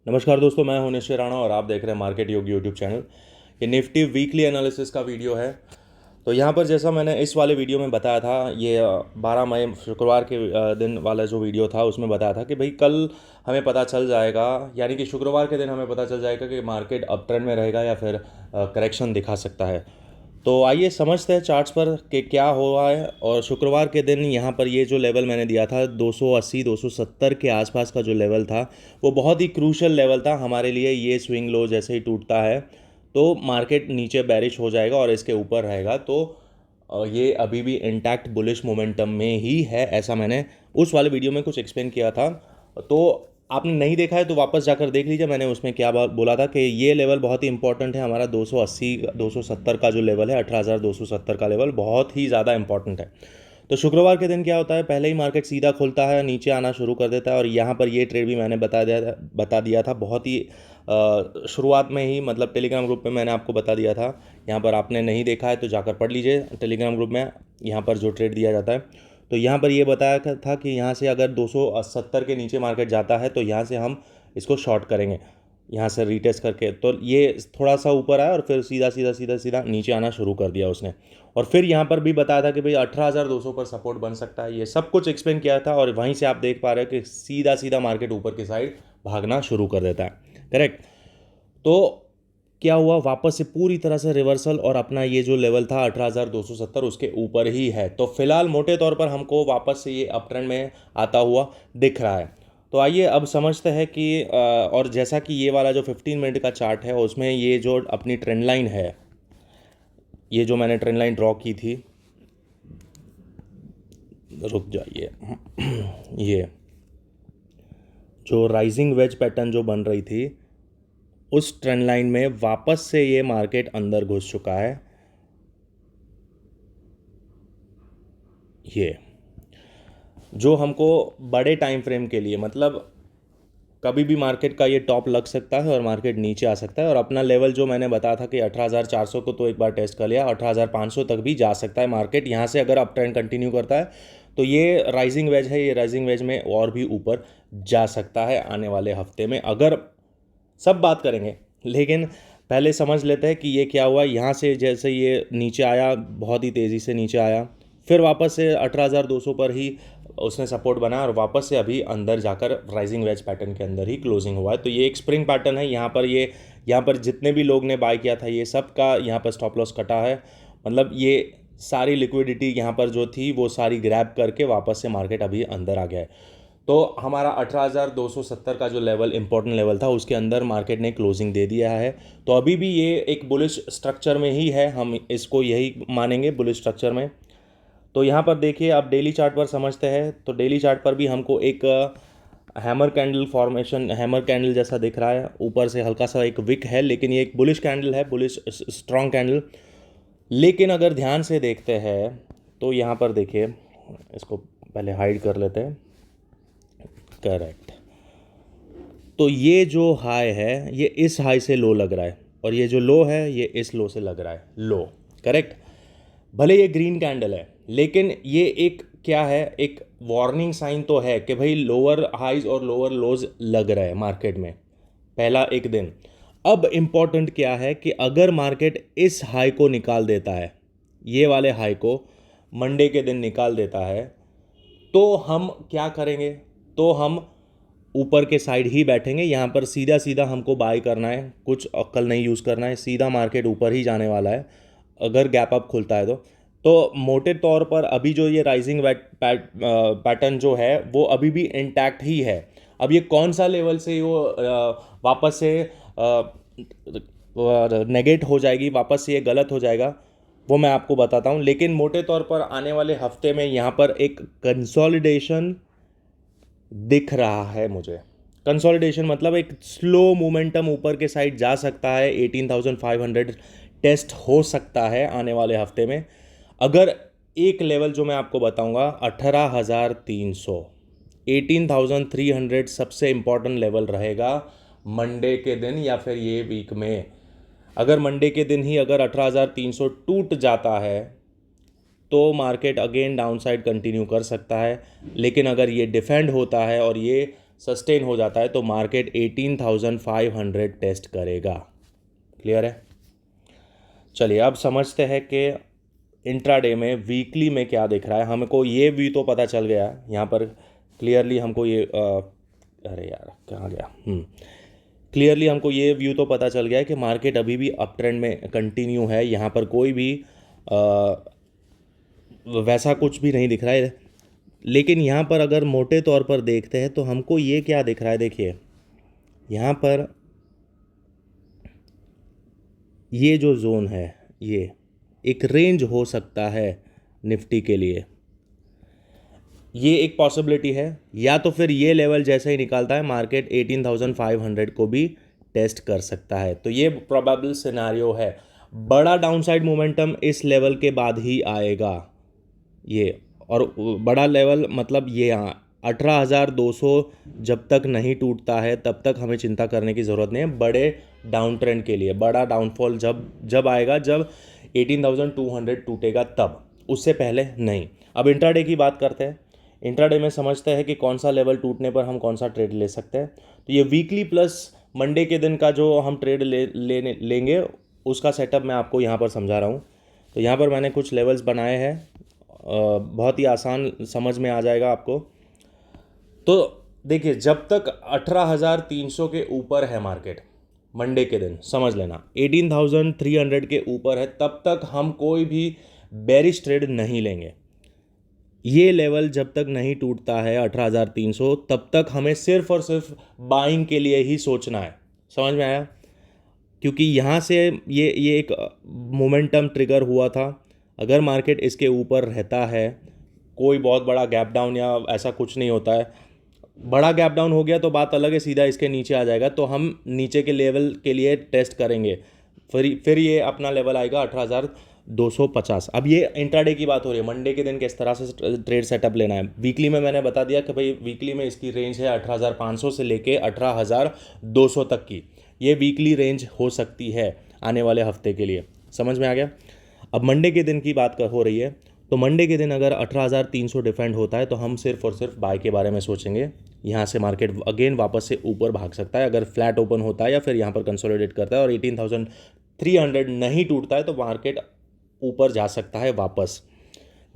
नमस्कार दोस्तों, मैं हूं निश्चय राणा और आप देख रहे हैं मार्केट योग यूट्यूब चैनल। ये निफ्टी वीकली एनालिसिस का वीडियो है। तो यहाँ पर जैसा मैंने इस वाले वीडियो में बताया था, ये 12 मई शुक्रवार के दिन वाला जो वीडियो था उसमें बताया था कि भाई कल हमें पता चल जाएगा, यानी कि शुक्रवार के दिन हमें पता चल जाएगा कि मार्केट अप ट्रेंड में रहेगा या फिर करेक्शन दिखा सकता है। तो आइए समझते हैं चार्ट्स पर कि क्या हुआ है। और शुक्रवार के दिन यहाँ पर ये जो लेवल मैंने दिया था 280 270 के आसपास का जो लेवल था, वो बहुत ही क्रूशल लेवल था हमारे लिए। ये स्विंग लो जैसे ही टूटता है तो मार्केट नीचे बैरिश हो जाएगा और इसके ऊपर रहेगा। तो ये अभी भी इंटैक्ट बुलिश मोमेंटम में ही है, ऐसा मैंने उस वाले वीडियो में कुछ एक्सप्लेन किया था। तो आपने नहीं देखा है तो वापस जाकर देख लीजिए, मैंने उसमें क्या बोला था कि ये लेवल बहुत ही इंपॉर्टेंट है। हमारा 280 270 का जो लेवल है, 18,270 का लेवल बहुत ही ज़्यादा इंपॉर्टेंट है। तो शुक्रवार के दिन क्या होता है, पहले ही मार्केट सीधा खुलता है, नीचे आना शुरू कर देता है। और यहाँ पर ये ट्रेड भी मैंने बता दिया था बहुत ही शुरुआत में ही, मतलब टेलीग्राम ग्रुप में मैंने आपको बता दिया था। यहाँ पर आपने नहीं देखा है तो जाकर पढ़ लीजिए टेलीग्राम ग्रुप में, यहाँ पर जो ट्रेड दिया जाता है। तो यहाँ पर ये बताया था कि यहाँ से अगर 270 के नीचे मार्केट जाता है तो यहाँ से हम इसको शॉर्ट करेंगे, यहाँ से रीटेस्ट करके। तो ये थोड़ा सा ऊपर आया और फिर सीधा सीधा सीधा सीधा नीचे आना शुरू कर दिया उसने। और फिर यहाँ पर भी बताया था कि भाई 18,200 पर सपोर्ट बन सकता है, ये सब कुछ एक्सप्लेन किया था। और वहीं से आप देख पा रहे हो कि सीधा सीधा मार्केट ऊपर की साइड भागना शुरू कर देता है। करेक्ट। तो क्या हुआ, वापस से पूरी तरह से रिवर्सल और अपना ये जो लेवल था 18,270 उसके ऊपर ही है। तो फिलहाल मोटे तौर पर हमको वापस से ये अप ट्रेंड में आता हुआ दिख रहा है। तो आइए अब समझते हैं कि और जैसा कि ये वाला जो 15 मिनट का चार्ट है उसमें ये जो अपनी ट्रेंड लाइन है, ये जो मैंने ट्रेंड लाइन ड्रॉ की थी, रुक जाइए, ये जो राइजिंग वेज पैटर्न जो बन रही थी उस ट्रेंड लाइन में वापस से ये मार्केट अंदर घुस चुका है। ये जो हमको बड़े टाइम फ्रेम के लिए, मतलब कभी भी मार्केट का ये टॉप लग सकता है और मार्केट नीचे आ सकता है। और अपना लेवल जो मैंने बताया था कि 18,400 को तो एक बार टेस्ट कर लिया, 18,500 तक भी जा सकता है मार्केट। यहाँ से अगर अप ट्रेंड कंटिन्यू करता है तो ये राइजिंग वेज है, ये राइजिंग वेज में और भी ऊपर जा सकता है आने वाले हफ्ते में, अगर सब बात करेंगे। लेकिन पहले समझ लेते हैं कि ये क्या हुआ। यहाँ से जैसे ये नीचे आया, बहुत ही तेज़ी से नीचे आया, फिर वापस से 18,200 पर ही उसने सपोर्ट बनाया और वापस से अभी अंदर जाकर राइजिंग वेज पैटर्न के अंदर ही क्लोजिंग हुआ है। तो ये एक स्प्रिंग पैटर्न है। यहाँ पर जितने भी लोग ने बाय किया था ये सब का यहाँ पर स्टॉप लॉस कटा है। मतलब ये सारी लिक्विडिटी यहाँ पर जो थी वो सारी ग्रैब करके वापस से मार्केट अभी अंदर आ गया है। तो हमारा 18,270 का जो लेवल इंपॉर्टेंट लेवल था उसके अंदर मार्केट ने क्लोजिंग दे दिया है। तो अभी भी ये एक बुलिश स्ट्रक्चर में ही है, हम इसको यही मानेंगे बुलिश स्ट्रक्चर में। तो यहाँ पर देखिए, अब डेली चार्ट पर समझते हैं। तो डेली चार्ट पर भी हमको एक hammer candle formation, hammer candle जैसा दिख रहा है। ऊपर से हल्का सा एक विक है, लेकिन ये एक बुलिश कैंडल है, बुलिश स्ट्रॉन्ग कैंडल। लेकिन अगर ध्यान से देखते हैं तो यहाँ पर देखिए, इसको पहले हाइड कर लेते हैं। करेक्ट। तो ये जो हाई है ये इस हाई से लो लग रहा है और ये जो लो है ये इस लो से लग रहा है लो। करेक्ट। भले ये ग्रीन कैंडल है लेकिन ये एक क्या है, एक वार्निंग साइन तो है कि भाई लोअर हाइज और लोअर लोज लग रहा है मार्केट में पहला एक दिन। अब इम्पॉर्टेंट क्या है कि अगर मार्केट इस हाई को निकाल देता है, ये वाले हाई को मंडे के दिन निकाल देता है, तो हम क्या करेंगे, तो हम ऊपर के साइड ही बैठेंगे। यहाँ पर सीधा सीधा हमको बाय करना है, कुछ अक्ल नहीं यूज़ करना है, सीधा मार्केट ऊपर ही जाने वाला है अगर गैप अप खुलता है तो मोटे तौर पर अभी जो ये राइजिंग पैटर्न जो है वो अभी भी इंटैक्ट ही है। अब ये कौन सा लेवल से वो वापस से नेगेट हो जाएगी, वापस से ये गलत हो जाएगा, वो मैं आपको बताता हूँ। लेकिन मोटे तौर पर आने वाले हफ्ते में यहाँ पर एक कंसोलिडेशन दिख रहा है मुझे। कंसोलिडेशन मतलब एक स्लो मोमेंटम ऊपर के साइड जा सकता है, 18,500 टेस्ट हो सकता है आने वाले हफ्ते में। अगर एक लेवल जो मैं आपको बताऊंगा 18,300, 18,300 सबसे इंपॉर्टेंट लेवल रहेगा मंडे के दिन या फिर ये वीक में। अगर मंडे के दिन ही अगर 18,300 टूट जाता है तो मार्केट अगेन डाउनसाइड कंटिन्यू कर सकता है। लेकिन अगर ये डिफेंड होता है और ये सस्टेन हो जाता है तो मार्केट 18,500 टेस्ट करेगा। क्लियर है? चलिए अब समझते हैं कि इंट्राडे में वीकली में क्या दिख रहा है। हमको ये व्यू तो पता चल गया यहाँ पर क्लियरली, हमको ये अरे यार कहाँ गया, क्लियरली हमको ये व्यू तो पता चल गया है कि मार्केट अभी भी अप ट्रेंड में कंटिन्यू है। यहाँ पर कोई भी वैसा कुछ भी नहीं दिख रहा है। लेकिन यहाँ पर अगर मोटे तौर पर देखते हैं तो हमको ये क्या दिख रहा है, देखिए यहाँ पर ये जो जोन है ये एक रेंज हो सकता है निफ्टी के लिए, ये एक पॉसिबिलिटी है। या तो फिर ये लेवल जैसे ही निकालता है मार्केट 18,500 को भी टेस्ट कर सकता है। तो ये प्रोबेबल सिनेरियो है। बड़ा डाउनसाइड मोमेंटम इस लेवल के बाद ही आएगा ये, और बड़ा लेवल मतलब ये 18,200 जब तक नहीं टूटता है तब तक हमें चिंता करने की ज़रूरत नहीं है। बड़े डाउन ट्रेंड के लिए बड़ा डाउनफॉल जब आएगा, जब 18,200 टूटेगा तब, उससे पहले नहीं। अब इंट्राडे की बात करते हैं। इंट्राडे में समझते हैं कि कौन सा लेवल टूटने पर हम कौन सा ट्रेड ले सकते हैं। तो ये वीकली प्लस मंडे के दिन का जो हम ट्रेड लेंगे उसका सेटअप मैं आपको यहाँ पर समझा रहा हूँ। तो यहाँ पर मैंने कुछ लेवल्स बनाए हैं, बहुत ही आसान समझ में आ जाएगा आपको। तो देखिए जब तक 18,300 के ऊपर है मार्केट मंडे के दिन, समझ लेना 18,300 के ऊपर है, तब तक हम कोई भी बेरिश ट्रेड नहीं लेंगे। ये लेवल जब तक नहीं टूटता है 18,300 तब तक हमें सिर्फ और सिर्फ बाइंग के लिए ही सोचना है। समझ में आया? क्योंकि यहाँ से ये एक मोमेंटम ट्रिगर हुआ था। अगर मार्केट इसके ऊपर रहता है, कोई बहुत बड़ा गैप डाउन या ऐसा कुछ नहीं होता है, बड़ा गैप डाउन हो गया तो बात अलग है, सीधा इसके नीचे आ जाएगा तो हम नीचे के लेवल के लिए टेस्ट करेंगे। फिर ये अपना लेवल आएगा 18,250। अब ये इंट्राडे की बात हो रही है, मंडे के दिन किस तरह से ट्रेड सेटअप लेना है। वीकली में मैंने बता दिया कि भाई वीकली में इसकी रेंज है 18,500 से लेके 18,200 तक की। ये वीकली रेंज हो सकती है आने वाले हफ्ते के लिए। समझ में आ गया? अब मंडे के दिन की बात हो रही है, तो मंडे के दिन अगर 18,300 डिफेंड होता है तो हम सिर्फ और सिर्फ बाय के बारे में सोचेंगे। यहाँ से मार्केट अगेन वापस से ऊपर भाग सकता है अगर फ्लैट ओपन होता है या फिर यहाँ पर कंसोलिडेट करता है और 18,300 नहीं टूटता है तो मार्केट ऊपर जा सकता है वापस।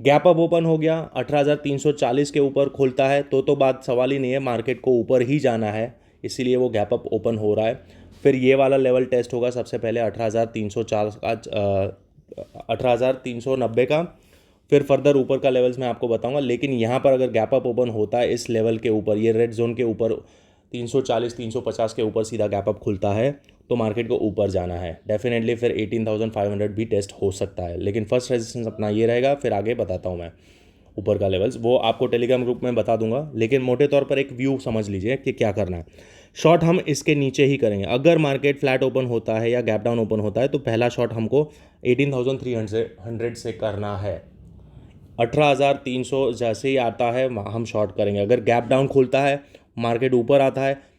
गैप अप ओपन हो गया, 18,340 के ऊपर खुलता है तो बात सवाल ही नहीं है, मार्केट को ऊपर ही जाना है, इसीलिए वो गैप अप ओपन हो रहा है। फिर ये वाला लेवल टेस्ट होगा सबसे पहले 18,390 का, फिर फर्दर ऊपर का लेवल्स मैं आपको बताऊंगा। लेकिन यहाँ पर अगर गैप अप ओपन होता है इस लेवल के ऊपर, ये रेड जोन के ऊपर 340 350 के ऊपर सीधा गैप अप खुलता है तो मार्केट को ऊपर जाना है डेफिनेटली। फिर 18,500 भी टेस्ट हो सकता है, लेकिन फर्स्ट रेजिस्टेंस अपना ये रहेगा। फिर आगे बताता हूँ मैं ऊपर का लेवल्स, वो आपको टेलीग्राम ग्रुप में बता दूंगा। लेकिन मोटे तौर पर एक व्यू समझ लीजिए कि क्या करना है। शॉर्ट हम इसके नीचे ही करेंगे। अगर मार्केट फ्लैट ओपन होता है या गैप डाउन ओपन होता है तो पहला शॉर्ट हमको 18,300 से करना है। 18,300 जैसे ही आता है हम शॉर्ट करेंगे। अगर गैप डाउन खुलता है, मार्केट ऊपर आता है,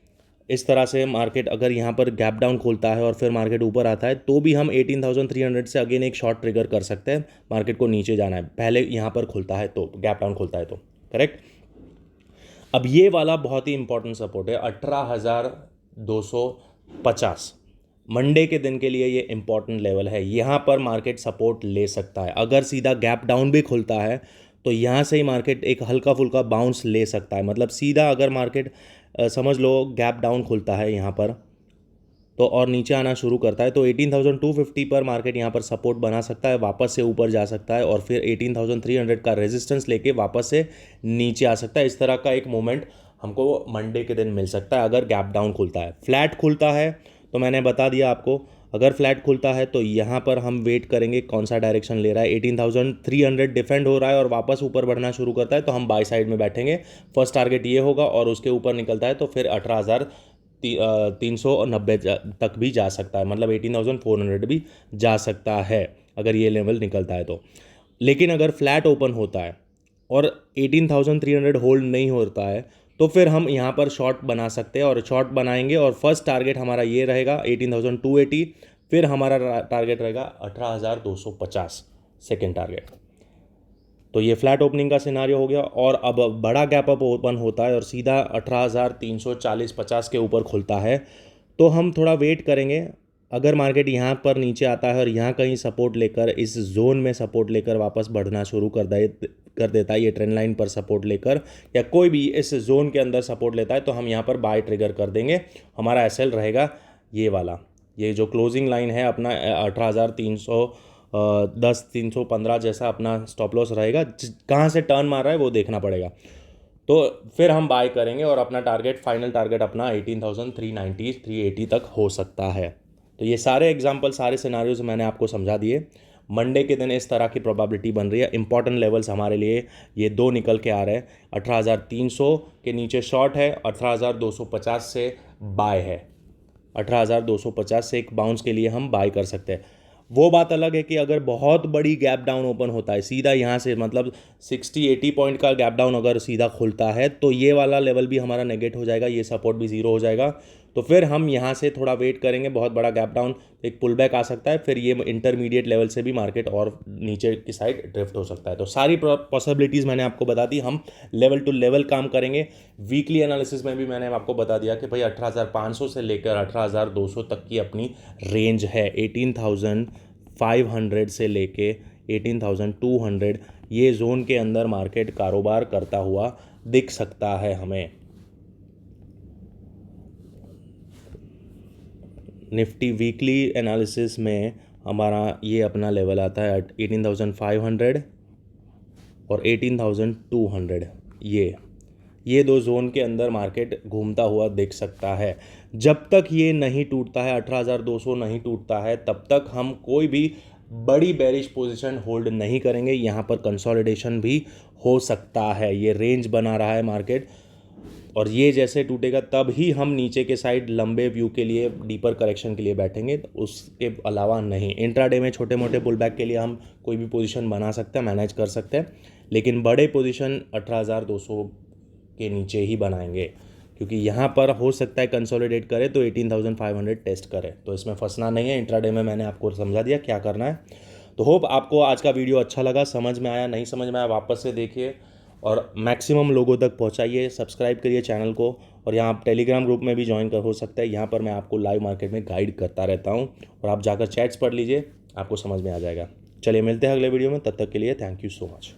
इस तरह से मार्केट अगर यहाँ पर गैप डाउन खोलता है और फिर मार्केट ऊपर आता है तो भी हम 18,300 से अगेन एक शॉर्ट ट्रिगर कर सकते हैं। मार्केट को नीचे जाना है, पहले यहाँ पर खुलता है तो, गैप डाउन खुलता है तो, करेक्ट। अब ये वाला बहुत ही इंपॉर्टेंट सपोर्ट है 18,250, मंडे के दिन के लिए ये इंपॉर्टेंट लेवल है। यहाँ पर मार्केट सपोर्ट ले सकता है। अगर सीधा गैप डाउन भी खुलता है तो यहाँ से ही मार्केट एक हल्का फुल्का बाउंस ले सकता है। मतलब सीधा अगर मार्केट समझ लो गैप डाउन खुलता है यहाँ पर तो और नीचे आना शुरू करता है तो 18,250 पर मार्केट यहाँ पर सपोर्ट बना सकता है, वापस से ऊपर जा सकता है और फिर 18,300 का रेजिस्टेंस लेके वापस से नीचे आ सकता है। इस तरह का एक मोमेंट हमको मंडे के दिन मिल सकता है अगर गैप डाउन खुलता है। फ्लैट खुलता है तो मैंने बता दिया आपको, अगर फ्लैट खुलता है तो यहाँ पर हम वेट करेंगे कौन सा डायरेक्शन ले रहा है। 18,300 डिफेंड हो रहा है और वापस ऊपर बढ़ना शुरू करता है तो हम बाय साइड में बैठेंगे। फर्स्ट टारगेट ये होगा और उसके ऊपर निकलता है तो फिर 18,390 तक भी जा सकता है, मतलब 18,400 भी जा सकता है अगर ये लेवल निकलता है तो। लेकिन अगर फ्लैट ओपन होता है और 18,300 होल्ड नहीं होता है तो फिर हम यहाँ पर शॉर्ट बना सकते हैं और शॉर्ट बनाएंगे और फर्स्ट टारगेट हमारा ये रहेगा 18,280, फिर हमारा टारगेट रहेगा 18,250 सेकेंड टारगेट। तो ये फ्लैट ओपनिंग का सिनारियो हो गया। और अब बड़ा गैप अप ओपन होता है और सीधा 18,340-50 के ऊपर खुलता है, तो हम थोड़ा वेट करेंगे। अगर मार्केट यहाँ पर नीचे आता है और यहाँ कहीं सपोर्ट लेकर, इस जोन में सपोर्ट लेकर वापस बढ़ना शुरू कर देता है, ये ट्रेंड लाइन पर सपोर्ट लेकर, या कोई भी इस जोन के अंदर सपोर्ट लेता है, तो हम यहाँ पर बाय ट्रिगर कर देंगे। हमारा एसएल रहेगा ये वाला, ये जो क्लोजिंग लाइन है अपना 18,310 315 जैसा अपना स्टॉप लॉस रहेगा। कहाँ से टर्न मार रहा है वो देखना पड़ेगा, तो फिर हम बाय करेंगे और अपना टारगेट, फाइनल टारगेट अपना 18,390 380 तक हो सकता है। तो ये सारे एग्जांपल, सारे सिनारियोज मैंने आपको समझा दिए। मंडे के दिन इस तरह की प्रोबेबिलिटी बन रही है। इंपॉर्टेंट लेवल्स हमारे लिए ये दो निकल के आ रहे हैं। 18,300 के नीचे शॉर्ट है, 18,250 से बाय है। 18,250 से एक बाउंस के लिए हम बाय कर सकते हैं। वो बात अलग है कि अगर बहुत बड़ी गैप डाउन ओपन होता है सीधा यहाँ से, मतलब 60-80 पॉइंट का गैप डाउन अगर सीधा खुलता है, तो ये वाला लेवल भी हमारा नेगेट हो जाएगा, ये सपोर्ट भी ज़ीरो हो जाएगा। तो फिर हम यहाँ से थोड़ा वेट करेंगे। बहुत बड़ा गैप डाउन, एक पुल बैक आ सकता है, फिर ये इंटरमीडिएट लेवल से भी मार्केट और नीचे की साइड ड्रिफ्ट हो सकता है। तो सारी पॉसिबिलिटीज़ मैंने आपको बता दी। हम लेवल टू लेवल काम करेंगे। वीकली एनालिसिस में भी मैंने आपको बता दिया कि भाई 18,500 से लेकर 18,200 तक की अपनी रेंज है। 18,500 से लेके 18,200, ये जोन के अंदर मार्केट कारोबार करता हुआ दिख सकता है हमें। निफ्टी वीकली एनालिसिस में हमारा ये अपना लेवल आता है 18,500 और 18,200। ये दो जोन के अंदर मार्केट घूमता हुआ दिख सकता है। जब तक ये नहीं टूटता है, 18,200 नहीं टूटता है, तब तक हम कोई भी बड़ी बेरिश पोजीशन होल्ड नहीं करेंगे। यहाँ पर कंसोलिडेशन भी हो सकता है। ये रेंज बना रहा है मार्केट, और ये जैसे टूटेगा तब ही हम नीचे के साइड लंबे व्यू के लिए, डीपर करेक्शन के लिए बैठेंगे। उसके अलावा नहीं। इंट्राडे में छोटे मोटे पुल बैक के लिए हम कोई भी पोजीशन बना सकते हैं, मैनेज कर सकते हैं, लेकिन बड़े पोजीशन 18,200 के नीचे ही बनाएंगे, क्योंकि यहाँ पर हो सकता है कंसोलिडेट करे तो 18,500 टेस्ट करे। तो इसमें फंसना नहीं है। इंट्राडे में मैंने आपको समझा दिया क्या करना है। तो होप आपको आज का वीडियो अच्छा लगा, समझ में आया। नहीं समझ में आया वापस से देखिए और मैक्सिमम लोगों तक पहुंचाइए। सब्सक्राइब करिए चैनल को, और यहाँ आप टेलीग्राम ग्रुप में भी ज्वाइन कर हो सकता है। यहाँ पर मैं आपको लाइव मार्केट में गाइड करता रहता हूँ, और आप जाकर चैट्स पढ़ लीजिए, आपको समझ में आ जाएगा। चलिए मिलते हैं अगले वीडियो में, तब तक के लिए थैंक यू सो मच।